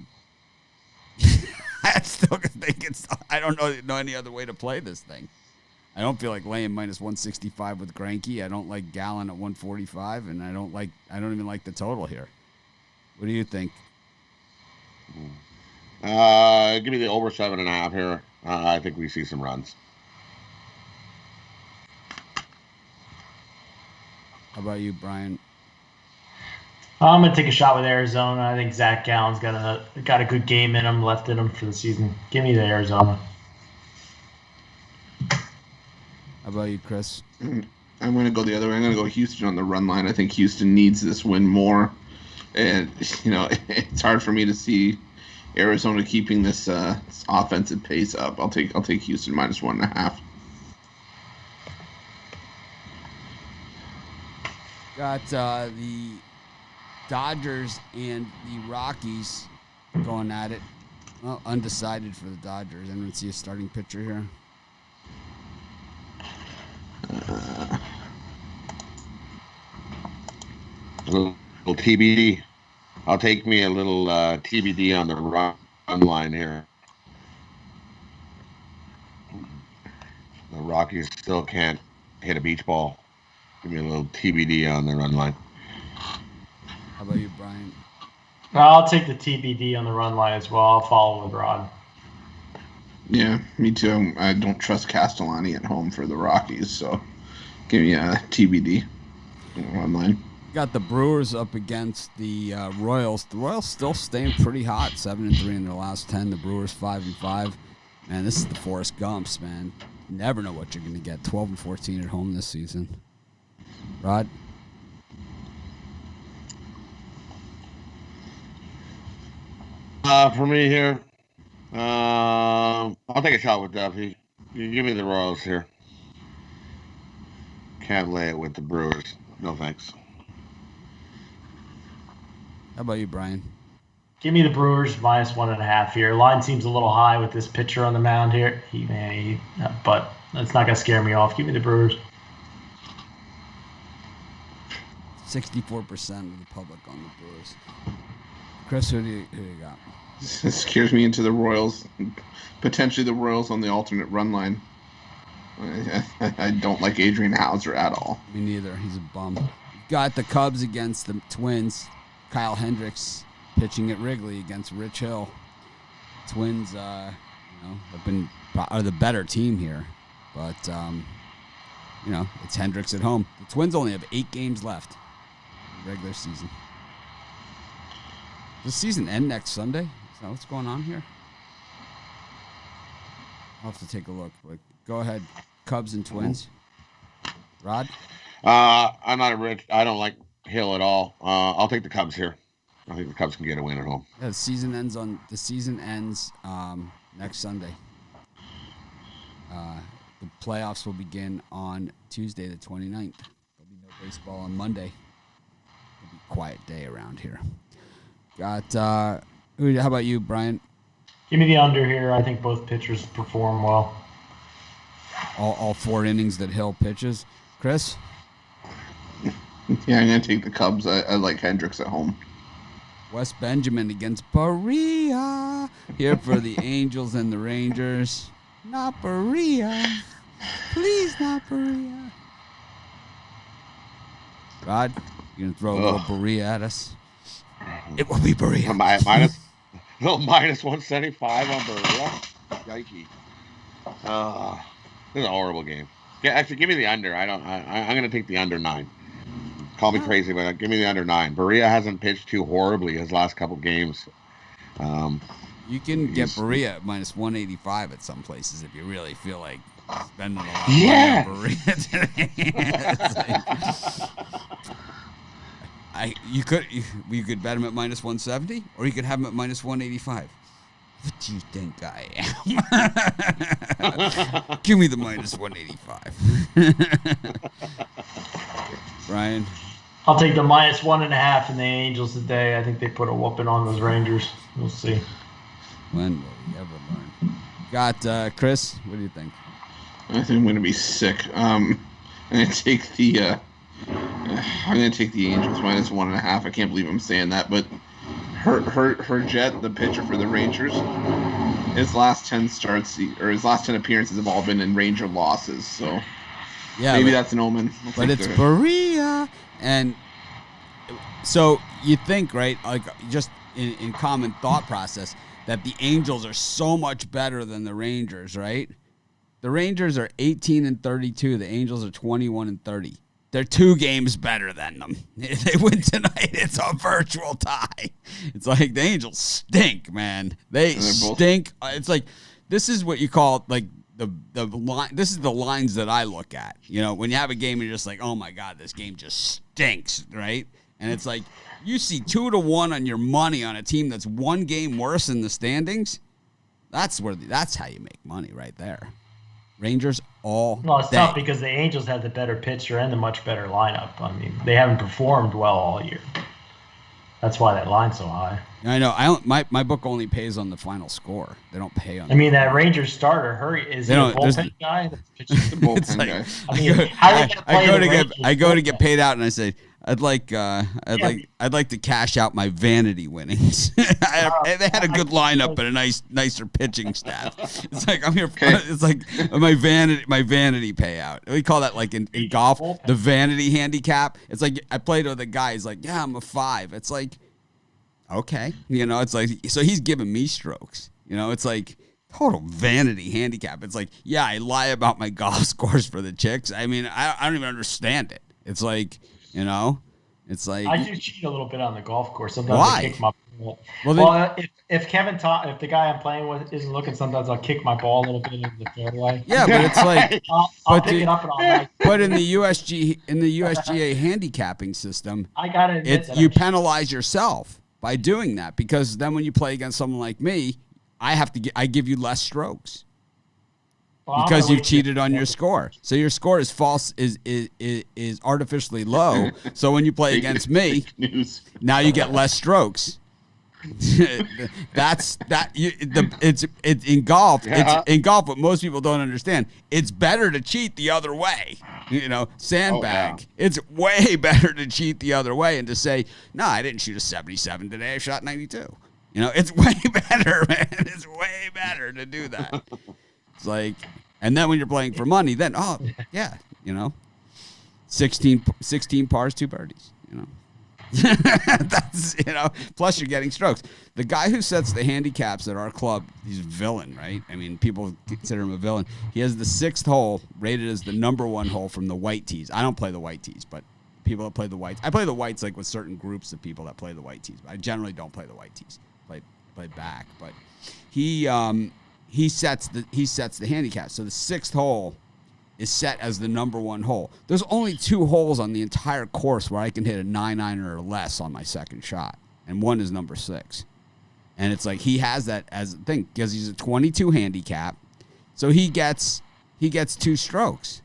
S1: still think I don't know any other way to play this thing. I don't feel like laying minus 165 with Greinke. I don't like Gallen at 145, and I don't even like the total here. What do you think?
S4: Give me the over 7.5 here. I think we see some runs.
S1: How about you, Brian?
S2: I'm gonna take a shot with Arizona. I think Zach Gallen's got a good game in him, left in him for the season. Give me the Arizona.
S1: How about you, Chris?
S3: I'm going to go the other way. I'm going to go Houston on the run line. I think Houston needs this win more. And, it's hard for me to see Arizona keeping this offensive pace up. I'll take Houston minus 1.5.
S1: Got the Dodgers and the Rockies going at it. Well, undecided for the Dodgers. Anyone see a starting pitcher here?
S4: A little TBD. I'll take me a little TBD on the run line here. The Rockies still can't hit a beach ball. Give me a little TBD on the run line.
S1: How about you, Brian?
S2: I'll take the TBD on the run line as well. I'll follow with Rod.
S3: Yeah, me too. I don't trust Castellani at home for the Rockies, so give me a TBD run line.
S1: Got the Brewers up against the Royals. The Royals still staying pretty hot, 7-3 in their last 10. The Brewers 5-5. Man, this is the Forrest Gumps, man. You never know what you're going to get. 12-14 at home this season. Rod?
S4: For me here, I'll take a shot with Duffy. You give me the Royals here. Can't lay it with the Brewers. No thanks.
S1: How about you, Brian?
S2: Give me the Brewers minus 1.5 here. Line seems a little high with this pitcher on the mound here. But that's not going to scare me off. Give me the Brewers.
S1: 64% of the public on the Brewers. Chris, who do you got?
S3: This scares me into the Royals. Potentially the Royals on the alternate run line. I don't like Adrian Hauser at all.
S1: Me neither. He's a bum. Got the Cubs against the Twins. Kyle Hendricks pitching at Wrigley against Rich Hill. Twins, are the better team here, but it's Hendricks at home. The Twins only have 8 games left in the regular season. Does the season end next Sunday? Is that what's going on here? I'll have to take a look. But go ahead, Cubs and Twins. Rod?
S4: I'm not a rich. I don't like Hill at all. I'll take the Cubs here. I think the Cubs can get a win at home.
S1: Yeah, the season ends next Sunday. The playoffs will begin on Tuesday, the 29th. There'll be no baseball on Monday. It'll be a quiet day around here. Got, how about you, Brian?
S2: Give me the under here. I think both pitchers perform well.
S1: All 4 innings that Hill pitches. Chris?
S3: Yeah, I'm going to take the Cubs. I like Hendricks at home.
S1: Wes Benjamin against Berea. Here for the Angels and the Rangers. Not Berea. Please, not Berea. Rod, you going to throw a little Berea at us? It will be Berea.
S4: Minus 175 on Berea. Yikes. This is a horrible game. Yeah, actually, give me the under. I'm going to take the under 9. Call me crazy, but give me the under 9. Berea hasn't pitched too horribly his last couple games.
S1: You can get Berea at minus 185 at some places if you really feel like spending a lot of money on Berea today. You could bet him at minus 170, or you could have him at minus 185. What do you think I am? Give me the minus 185. Brian?
S2: I'll take the minus 1.5 in the Angels today. I think they put a whooping on those Rangers. We'll see.
S1: When will we ever learn? Got Chris, what do you think?
S3: I think I'm going to be sick. I'm going to take the Angels minus 1.5. I can't believe I'm saying that, but Her Jet, the pitcher for the Rangers, his last 10 appearances have all been in Ranger losses. So
S1: yeah,
S3: maybe that's an omen.
S1: But it's Berea, and so you think, right? Like just in common thought process, that the Angels are so much better than the Rangers, right? The Rangers are 18-32. The Angels are 21-30. They're 2 games better than them. If they win tonight, it's a virtual tie. It's like the Angels stink, man. They stink. It's like this is what you call like the line. This is the lines that I look at. You know, when you have a game and you're just like, oh my God, this game just stinks, right? And it's like you see 2-1 on your money on a team that's 1 game worse in the standings. That's how you make money right there. Rangers all
S2: Well, it's
S1: day.
S2: tough because the Angels have the better pitcher and the much better lineup. I mean, they haven't performed well all year. That's why that line's so high.
S1: I know. My book only pays on the final score. They don't pay on.
S2: I mean, that Rangers starter, is he a bullpen guy?
S3: The bullpen guy.
S2: I mean, how are they going to play the Rangers?
S1: I go to get paid out, and I say, I'd like to cash out my vanity winnings. They had a good lineup and a nicer pitching staff. It's like I'm here. It's like my vanity payout. We call that like in golf the vanity handicap. It's like I played with a guy. He's like, yeah, I'm a 5. It's like, okay, you know, it's like so he's giving me strokes. You know, it's like total vanity handicap. It's like, yeah, I lie about my golf scores for the chicks. I mean, I don't even understand it. It's like. You know, it's like
S2: I do cheat a little bit on the golf course. Sometimes
S1: why?
S2: I kick my ball.
S1: Well,
S2: if the guy I'm playing with isn't looking, sometimes I'll kick my ball a little bit into the fairway.
S1: Yeah, but it's like
S2: I'll pick it up and I'll.
S1: But in the USGA handicapping system,
S2: I gotta admit
S1: you penalize yourself by doing that because then when you play against someone like me, I give you less strokes. Because you've cheated on your score, so your score is false, is artificially low. So when you play against me, now you get less strokes. It's in golf. It's in golf. What most people don't understand, it's better to cheat the other way. You know, sandbag.
S4: Oh, yeah.
S1: It's way better to cheat the other way and to say, no, I didn't shoot a 77 today. I shot 92. You know, it's way better, man. It's way better to do that. It's like, and then when you're playing for money, then, oh, yeah, you know, 16 pars, 2 birdies, you know. That's, you know, plus you're getting strokes. The guy who sets the handicaps at our club, he's a villain, right? I mean, people consider him a villain. He has the 6th hole rated as the number 1 hole from the white tees. I don't play the white tees, but people that play the whites. I play the whites like with certain groups of people that play the white tees. But I generally don't play the white tees. Play back, but he sets the handicap. So the 6th hole is set as the number 1 hole. There's only 2 holes on the entire course where I can hit a 9-iron or less on my second shot, and one is number 6. And it's like he has that as a thing because he's a 22 handicap, so he gets he gets 2 strokes,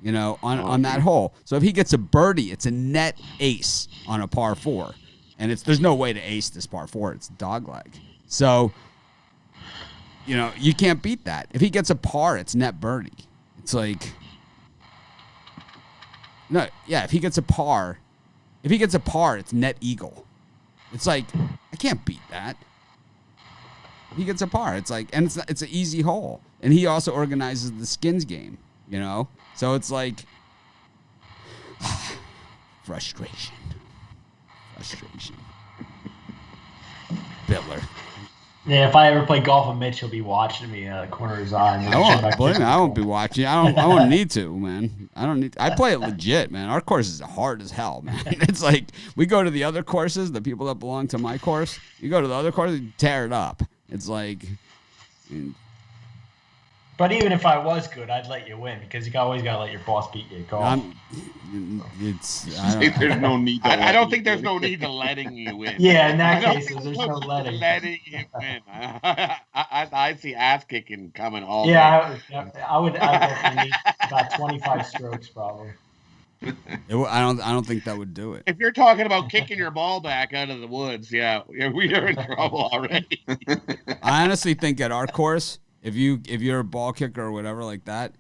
S1: on that hole. So if he gets a birdie, it's a net ace on a par 4. And there's no way to ace this par 4. It's dogleg. So, you can't beat that. If he gets a par, it's net birdie. It's like, no, yeah, if he gets a par, it's net eagle. It's like, I can't beat that. He gets a par. It's like, and it's an easy hole. And he also organizes the skins game, So it's like, frustration. Bittler.
S2: Yeah, if I ever play golf with Mitch, he'll be watching me out of the corner of his eye.
S1: I won't be watching. I won't need to, man. I play it legit, man. Our course is hard as hell, man. It's like we go to the other courses, the people that belong to my course. You go to the other course, you tear it up. It's like.
S2: But even if I was good, I'd let you win because you always got to let your boss beat you at golf.
S3: There's no need.
S4: I don't think there's no need to letting you win.
S2: Yeah, in that case, there's no letting.
S4: Letting you win. I see ass kicking coming all
S2: day. I would definitely need about 25 strokes probably.
S1: I don't think that would do it.
S4: If you're talking about kicking your ball back out of the woods, yeah, we are in trouble already.
S1: I honestly think at our course, if you're a ball kicker or whatever like that,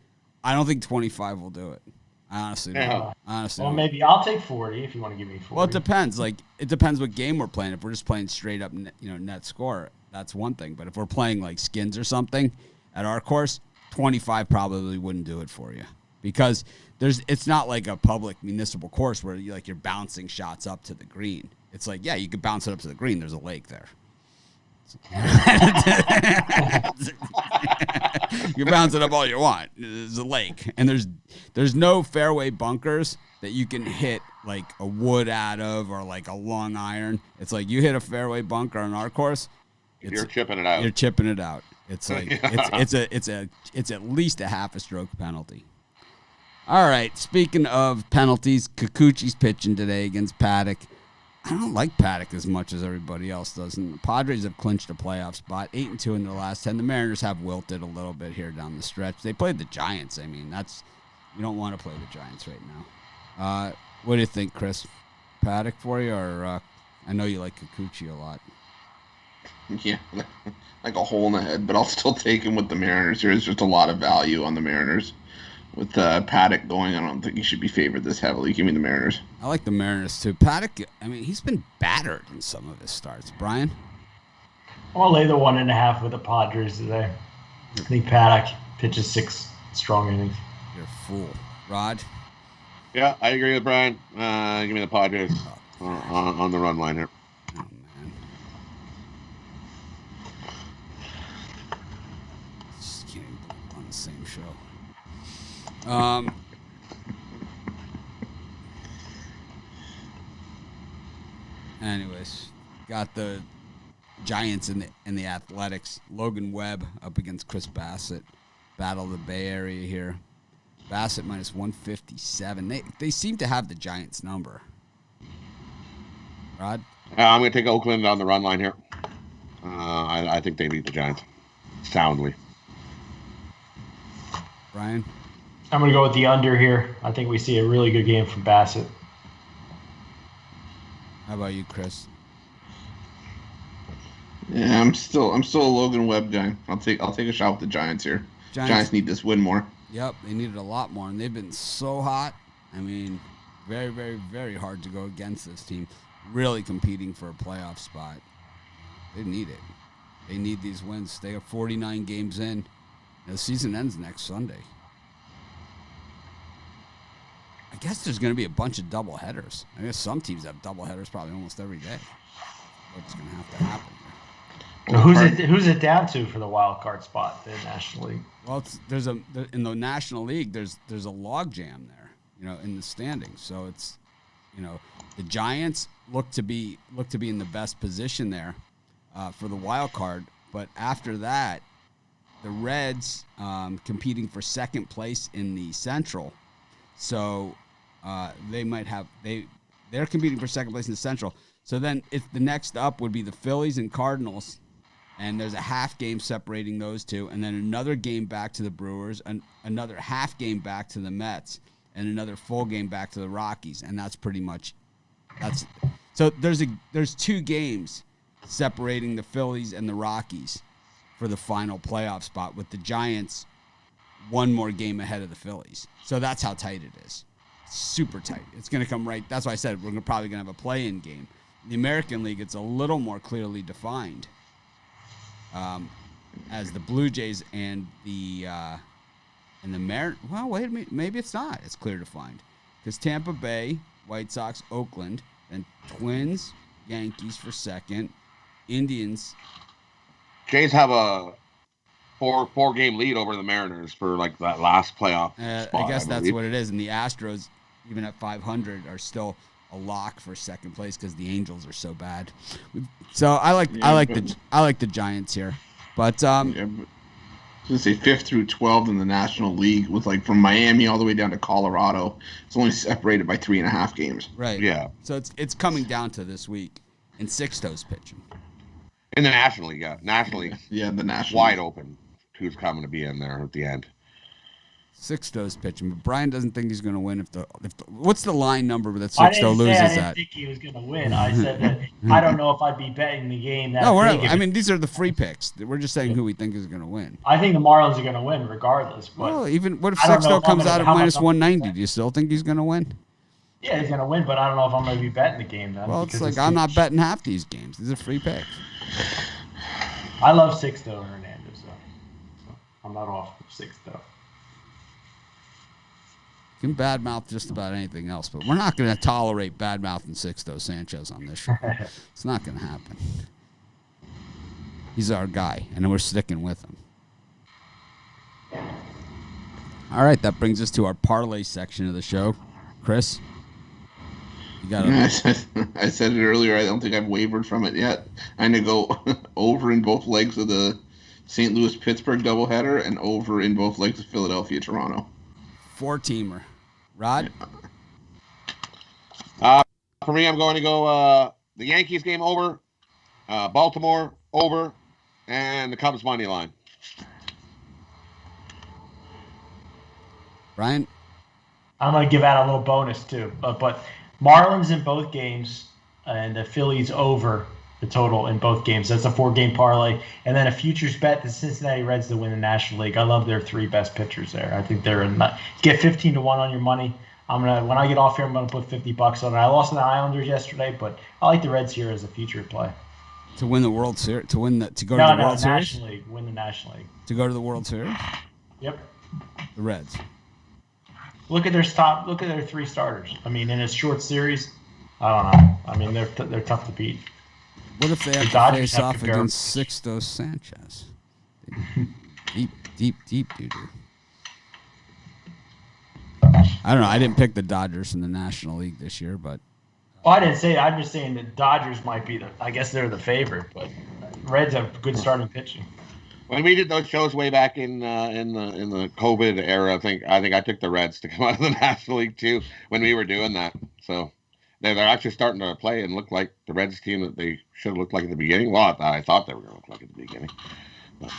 S1: I don't think 25 will do it. I honestly don't.
S2: Well, maybe I'll take 40 if you want to give me 40.
S1: Well, it depends. Like it depends what game we're playing. If we're just playing straight up, net score, that's one thing. But if we're playing like skins or something at our course, 25 probably wouldn't do it for you because it's not like a public municipal course where you're bouncing shots up to the green. It's like, yeah, you could bounce it up to the green. There's a lake there. You bounce it up all you want. There's a lake, and there's no fairway bunkers that you can hit like a wood out of or like a long iron. It's like you hit a fairway bunker on our course,
S4: you're chipping it out.
S1: You're chipping it out. It's like it's at least a half a stroke penalty. All right. Speaking of penalties, Kikuchi's pitching today against Paddock. I don't like Paddock as much as everybody else does. And the Padres have clinched a playoff spot, 8-2 in their last 10. The Mariners have wilted a little bit here down the stretch. They played the Giants. I mean, you don't want to play the Giants right now. What do you think, Chris? Paddock for you, or I know you like Kikuchi a lot.
S3: Yeah, like a hole in the head, but I'll still take him with the Mariners. There's just a lot of value on the Mariners. With Paddock going, I don't think he should be favored this heavily. Give me the Mariners.
S1: I like the Mariners, too. Paddock, I mean, he's been battered in some of his starts. Brian?
S2: I'll lay the 1.5 with the Padres today. I think Paddock pitches 6 strong innings.
S1: You're a fool. Rod?
S4: Yeah, I agree with Brian. Give me the Padres on the run line here.
S1: Oh, man. Just can't even believe we're on the same show. Anyways, got the Giants in the Athletics. Logan Webb up against Chris Bassett. Battle of the Bay Area here. Bassett minus 157. They seem to have the Giants number. Rod?
S4: I'm going to take Oakland on the run line here. I think they beat the Giants soundly.
S1: Brian?
S2: I'm going to go with the under here. I think we see a really good game from Bassett.
S1: How about you, Chris?
S3: Yeah, I'm still a Logan Webb guy. I'll take a shot with the Giants here. Giants need this win more.
S1: Yep, they needed a lot more, and they've been so hot. I mean, very, very, very hard to go against this team. Really competing for a playoff spot. They need it. They need these wins. They have 49 games in. The season ends next Sunday. I guess there's going to be a bunch of double headers. I guess some teams have double headers probably almost every day. What's going to have to happen here?
S2: Who's it down to for the wild card spot in the National League?
S1: Well, in the National League, there's a log jam there, in the standings. So it's, the Giants look to be in the best position there for the wild card. But after that, the Reds competing for second place in the Central. So they might have they're competing for second place in the Central. So then the next up would be the Phillies and Cardinals, and there's a half game separating those two, and then another game back to the Brewers, another half game back to the Mets, and another full game back to the Rockies, and that's pretty much that's. So there's 2 games separating the Phillies and the Rockies for the final playoff spot, with the Giants 1 more game ahead of the Phillies. So that's how tight it is. Super tight. It's going to come right. That's why I said we're probably going to have a play-in game. The American League, it's a little more clearly defined, as the Blue Jays and the Mariners. Well, wait a minute. Maybe it's not. It's clear defined because Tampa Bay, White Sox, Oakland, then Twins, Yankees for second, Indians.
S4: Jays have a four game lead over the Mariners for like that last playoff spot,
S1: I guess that's
S4: believe.
S1: what it is. And the Astros, even at 500, are still a lock for second place because the Angels are so bad. So I like the Giants here, but
S3: I was gonna say 5th through 12th in the National League, with like from Miami all the way down to Colorado. It's only separated by 3.5 games.
S1: right,
S4: Yeah.
S1: So it's coming down to this week, and Sixto's pitching.
S4: In the National League, yeah. National League,
S3: Yeah, the National
S4: wide
S3: League.
S4: open. Who's coming to be in there at the end?
S1: Sixto's pitching, but Brian doesn't think he's going to win. What's the line number that
S2: I
S1: Sixto
S2: didn't
S1: loses
S2: say I didn't
S1: at?
S2: think he was going to win. I said that I don't know if I'd be betting the game that
S1: No,
S2: big.
S1: I mean these are the free picks. We're just saying who we think is going to win.
S2: I think the Marlins are going to win regardless. But
S1: Well, even what if
S2: I don't know
S1: Sixto
S2: if I'm
S1: comes
S2: gonna-
S1: out at
S2: how much
S1: minus
S2: I'm-
S1: 190? Do you still think he's going to win?
S2: yeah, he's going to win. But I don't know if I'm going to be betting the game then.
S1: Well, it's
S2: because
S1: like I'm not betting half these games. These are free picks.
S2: I love Sixto and Hernandez though. So I'm not off of Sixto.
S1: You can badmouth just about anything else, but we're not going to tolerate badmouthing Sixto Sanchez on this show. It's not going to happen. He's our guy, and we're sticking with him. All right, that brings us to our parlay section of the show. Chris, you got
S3: I said it earlier. I don't think I've wavered from it yet. I'm going to go over in both legs of the St. Louis-Pittsburgh doubleheader and over in both legs of Philadelphia-Toronto.
S1: 4-teamer. Rod?
S4: For me, I'm going to go the Yankees game over, Baltimore over, and the Cubs money line.
S1: Brian?
S2: I'm going to give out a little bonus too. But Marlins in both games and the Phillies over the total in both games. That's a 4-game parlay. And then a futures bet, the Cincinnati Reds to win the National League. I love their 3 best pitchers there. I think they're get 15 to 1 on your money. When I get off here, I'm gonna put $50 on it. I lost to the Islanders yesterday, but I like the Reds here as a future play.
S1: To win the World Series? To go to the World Series?
S2: National League. Win the National League.
S1: To go to the World Series?
S2: Yep.
S1: The Reds.
S2: Look at their 3 starters. I mean, in a short series, I don't know. I mean, they're tough to beat.
S1: What if they have to
S2: Dodgers
S1: face
S2: have
S1: off
S2: to go.
S1: against Sixto Sanchez? Deep doo-doo. I don't know. I didn't pick the Dodgers in the National League this year, but
S2: Well, I didn't say that. I'm just saying that Dodgers might be I guess they're the favorite, but Reds have good starting pitching.
S4: When we did those shows way back in the COVID era, I think I took the Reds to come out of the National League too when we were doing that. So they're actually starting to play and look like the Reds team that they should have looked like at the beginning. Well, I thought they were going to look like at the beginning. But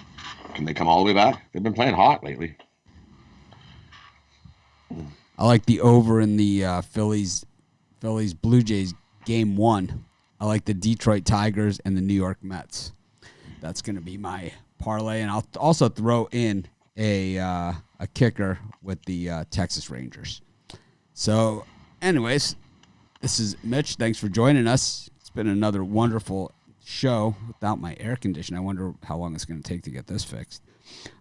S4: can they come all the way back? They've been playing hot lately.
S1: I like the over in the Phillies Blue Jays game 1. I like the Detroit Tigers and the New York Mets. That's going to be my parlay, and I'll also throw in a kicker with the Texas Rangers. So, anyways, this is Mitch. Thanks for joining us. It's been another wonderful show without my air conditioner. I wonder how long it's going to take to get this fixed.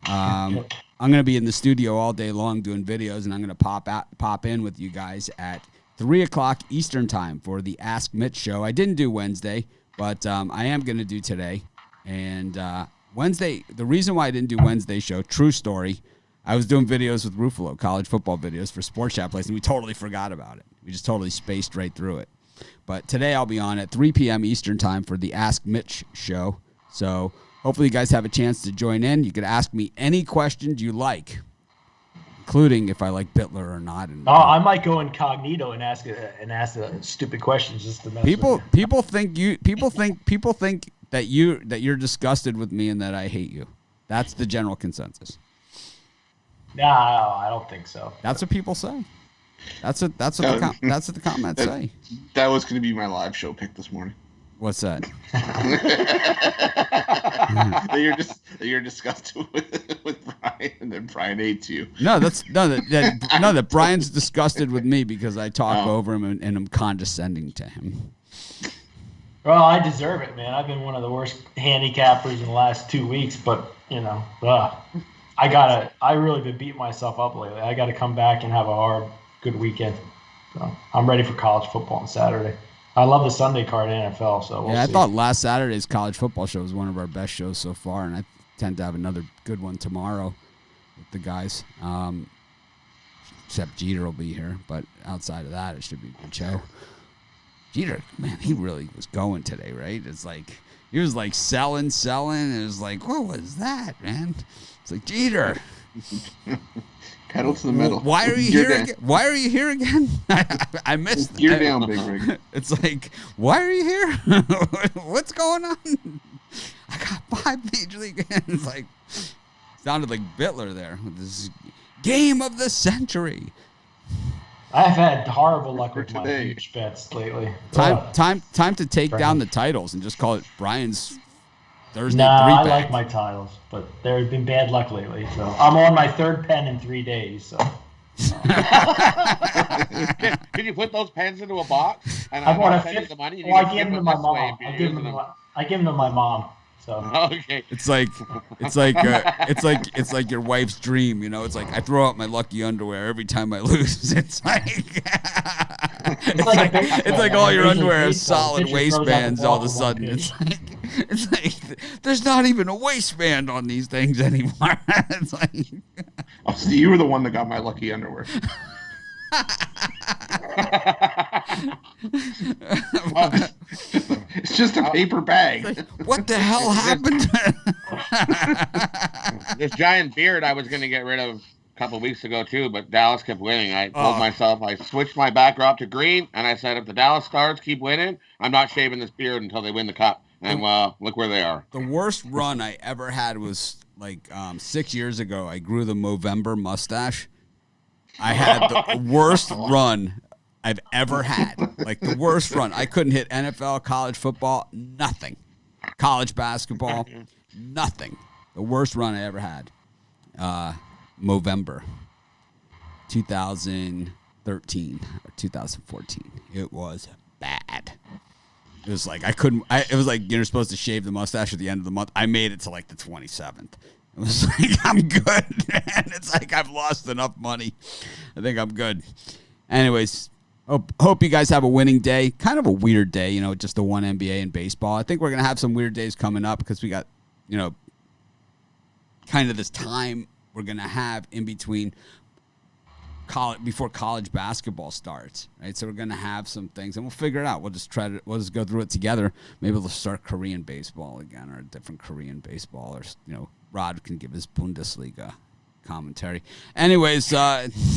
S1: I'm going to be in the studio all day long doing videos, and I'm going to pop in with you guys at 3 o'clock Eastern time for the Ask Mitch show. I didn't do Wednesday, but I am going to do today. And Wednesday, the reason why I didn't do Wednesday show, true story, I was doing videos with Ruffalo, college football videos for Sports Chat Place, and we totally forgot about it. We just totally spaced right through it. But today I'll be on at 3 p.m. Eastern time for the Ask Mitch show. So hopefully you guys have a chance to join in. You can ask me any questions you like, including if I like Bitler or not. And
S2: I might go incognito and ask stupid questions just to mess with you.
S1: people think that you're disgusted with me and that I hate you. That's the general consensus.
S2: No, I don't think so.
S1: That's what people say. That's what the comments say.
S3: That was going to be my live show pick this morning.
S1: What's that?
S3: that you're disgusted with Brian, and then Brian hates you.
S1: That Brian's disgusted with me because I talk over him and I'm condescending to him.
S2: Well, I deserve it, man. I've been one of the worst handicappers in the last 2 weeks, but I really been beating myself up lately. I got to come back and have a good weekend. So I'm ready for college football on Saturday. I love the Sunday card in NFL. So we'll see.
S1: I thought last Saturday's college football show was one of our best shows so far, and I tend to have another good one tomorrow with the guys. Except Jeter will be here, but outside of that, it should be a good show. Jeter, man, he really was going today, right? It's like he was like selling. It was like, what was that, man? It's like, Jeter.
S3: Pedal to the metal.
S1: Why are you here again? Why are you here again? I missed
S3: that. You're down, Big Rig.
S1: It's like, why are you here? What's going on? I got 5 major league games. Like, sounded like Bittler there with this game of the century.
S2: I've had horrible luck with my huge bets lately.
S1: Time to take down the titles and just call it Brian's Thursday
S2: I like my titles, but there's been bad luck lately. So I'm on my 3rd pen in 3 days. So.
S4: Can you put those pens into a box? And
S2: I bought a 5th.
S4: The money,
S2: I give them to my mom. I give them to my mom. So
S4: okay.
S1: It's like your wife's dream, you know. It's like I throw out my lucky underwear every time I lose. It's like all your underwear has solid waistbands all of a sudden. It's like there's not even a waistband on these things anymore. It's like
S3: so you were the one that got my lucky underwear. It's just a paper bag.
S1: Like, what the hell happened?
S4: This giant beard I was going to get rid of a couple of weeks ago too, but Dallas kept winning. I told myself, I switched my backdrop to green, and I said, if the Dallas Stars keep winning, I'm not shaving this beard until they win the cup. And look where they are.
S1: The worst run I ever had was like 6 years ago. I grew the Movember mustache. I had the worst run I've ever had. Like the worst run. I couldn't hit NFL, college football, nothing. College basketball, nothing. The worst run I ever had. Movember 2013 or 2014. It was bad. It was like it was like you're supposed to shave the mustache at the end of the month. I made it to like the 27th. It was like, I'm good, man. It's like I've lost enough money. I think I'm good. Anyways, hope you guys have a winning day. Kind of a weird day, you know, just the one NBA and baseball. I think we're going to have some weird days coming up because we got, you know, kind of this time we're going to have in between before college basketball starts, right? So we're going to have some things and we'll figure it out. We'll just go through it together. Maybe we'll start Korean baseball again or a different Korean baseball or, you know, Rod can give his Bundesliga commentary. Anyways, thanks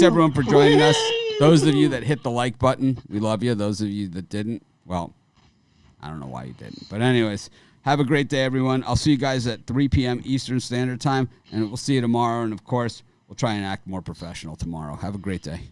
S1: everyone for joining us. Those of you that hit the like button, we love you. Those of you that didn't, well, I don't know why you didn't. But anyways, have a great day, everyone. I'll see you guys at 3 p.m. Eastern Standard Time, and we'll see you tomorrow. And, of course, we'll try and act more professional tomorrow. Have a great day.